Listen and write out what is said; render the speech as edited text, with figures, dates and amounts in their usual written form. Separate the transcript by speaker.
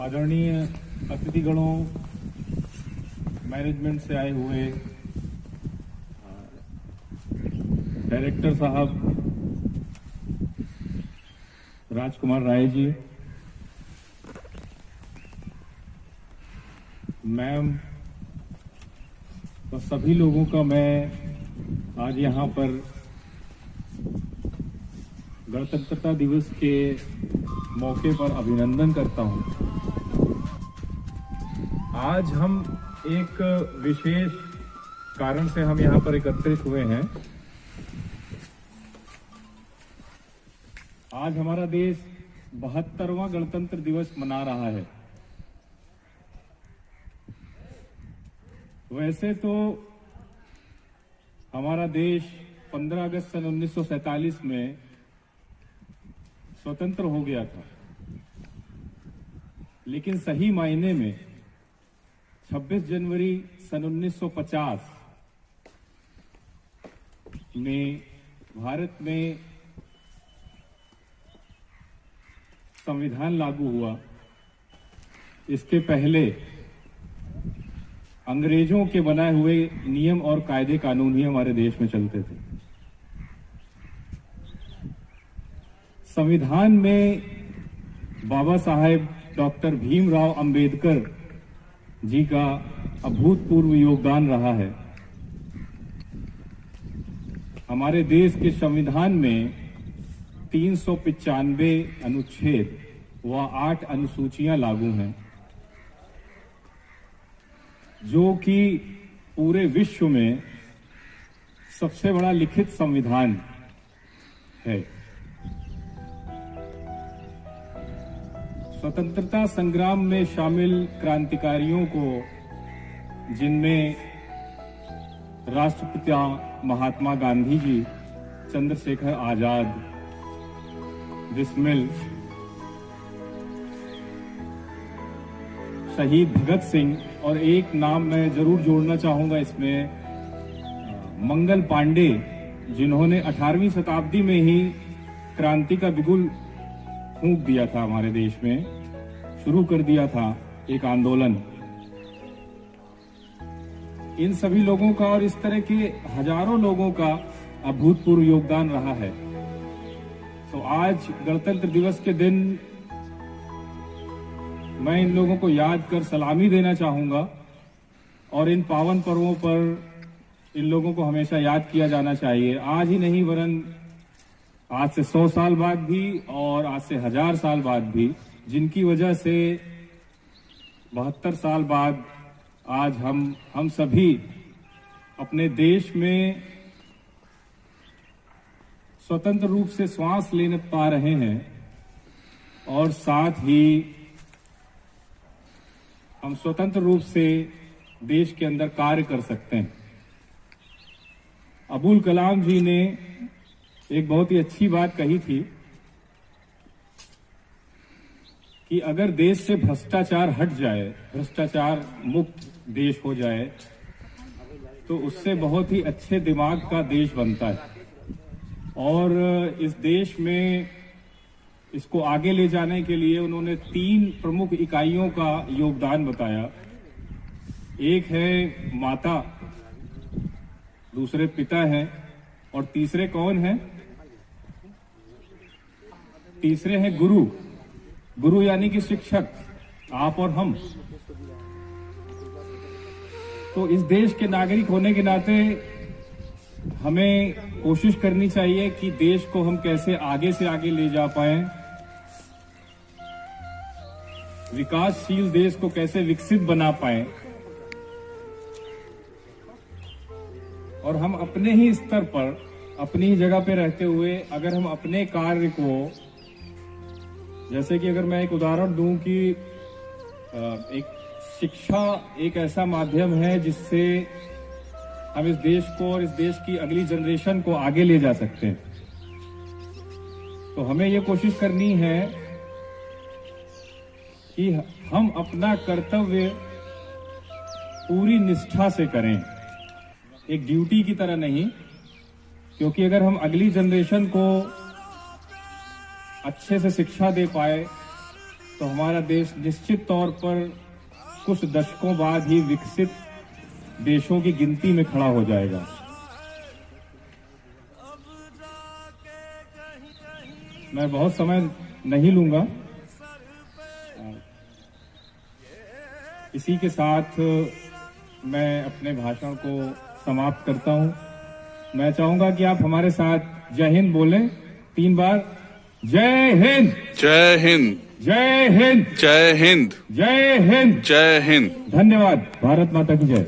Speaker 1: आदरणीय अतिथिगणों, मैनेजमेंट से आए हुए डायरेक्टर साहब राजकुमार राय जी, मैम, तो सभी लोगों का मैं आज यहाँ पर गणतंत्रता दिवस के मौके पर अभिनंदन करता हूँ। आज हम एक विशेष कारण से हम यहाँ पर एकत्रित हुए हैं। आज हमारा देश 72वां गणतंत्र दिवस मना रहा है। वैसे तो हमारा देश 15 अगस्त सन 1947 में स्वतंत्र हो गया था, लेकिन सही मायने में 26 जनवरी सन 1950 में भारत में संविधान लागू हुआ। इसके पहले अंग्रेजों के बनाए हुए नियम और कायदे कानून ही हमारे देश में चलते थे। संविधान में बाबा साहेब डॉक्टर भीमराव अंबेडकर जी का अभूतपूर्व योगदान रहा है। हमारे देश के संविधान में 395 अनुच्छेद व 8 अनुसूचियां लागू हैं, जो कि पूरे विश्व में सबसे बड़ा लिखित संविधान है। स्वतंत्रता संग्राम में शामिल क्रांतिकारियों को, जिनमें राष्ट्रपिता महात्मा गांधी जी, चंद्रशेखर आजाद, बिस्मिल, शहीद भगत सिंह, और एक नाम मैं जरूर जोड़ना चाहूंगा इसमें, मंगल पांडे, जिन्होंने 18वीं शताब्दी में ही क्रांति का बिगुल फूंक दिया था, हमारे देश में शुरू कर दिया था एक आंदोलन। इन सभी लोगों का और इस तरह के हजारों लोगों का अभूतपूर्व योगदान रहा है। तो आज गणतंत्र दिवस के दिन मैं इन लोगों को याद कर सलामी देना चाहूंगा, और इन पावन पर्वों पर इन लोगों को हमेशा याद किया जाना चाहिए। आज ही नहीं, वरन आज से 100 साल बाद भी और आज से 1000 साल बाद भी, जिनकी वजह से 72 साल बाद आज हम सभी अपने देश में स्वतंत्र रूप से श्वास लेने पा रहे हैं, और साथ ही हम स्वतंत्र रूप से देश के अंदर कार्य कर सकते हैं। अबुल कलाम जी ने एक बहुत ही अच्छी बात कही थी कि अगर देश से भ्रष्टाचार हट जाए, भ्रष्टाचार मुक्त देश हो जाए, तो उससे बहुत ही अच्छे दिमाग का देश बनता है। और इस देश में इसको आगे ले जाने के लिए उन्होंने 3 प्रमुख इकाइयों का योगदान बताया। एक है माता, दूसरे पिता हैं, और तीसरे कौन हैं? तीसरे हैं गुरु। गुरु यानी कि शिक्षक, आप और हम। तो इस देश के नागरिक होने के नाते हमें कोशिश करनी चाहिए कि देश को हम कैसे आगे से आगे ले जा पाएं, विकासशील देश को कैसे विकसित बना पाएं, और हम अपने ही स्तर पर, अपनी ही जगह पे रहते हुए, अगर हम अपने कार्य को, जैसे कि अगर मैं एक उदाहरण दूं कि एक शिक्षा एक ऐसा माध्यम है जिससे हम इस देश को और इस देश की अगली जनरेशन को आगे ले जा सकते हैं। तो हमें ये कोशिश करनी है कि हम अपना कर्तव्य पूरी निष्ठा से करें, एक ड्यूटी की तरह नहीं, क्योंकि अगर हम अगली जनरेशन को अच्छे से शिक्षा दे पाए तो हमारा देश निश्चित तौर पर कुछ दशकों बाद ही विकसित देशों की गिनती में खड़ा हो जाएगा। मैं बहुत समय नहीं लूंगा। इसी के साथ मैं अपने भाषण को समाप्त करता हूं। मैं चाहूंगा कि आप हमारे साथ जय हिंद बोलें 3 बार। जय हिंद,
Speaker 2: जय हिंद,
Speaker 1: जय हिंद,
Speaker 2: जय हिंद,
Speaker 1: जय हिंद,
Speaker 2: जय हिंद।
Speaker 1: धन्यवाद। भारत माता की जय।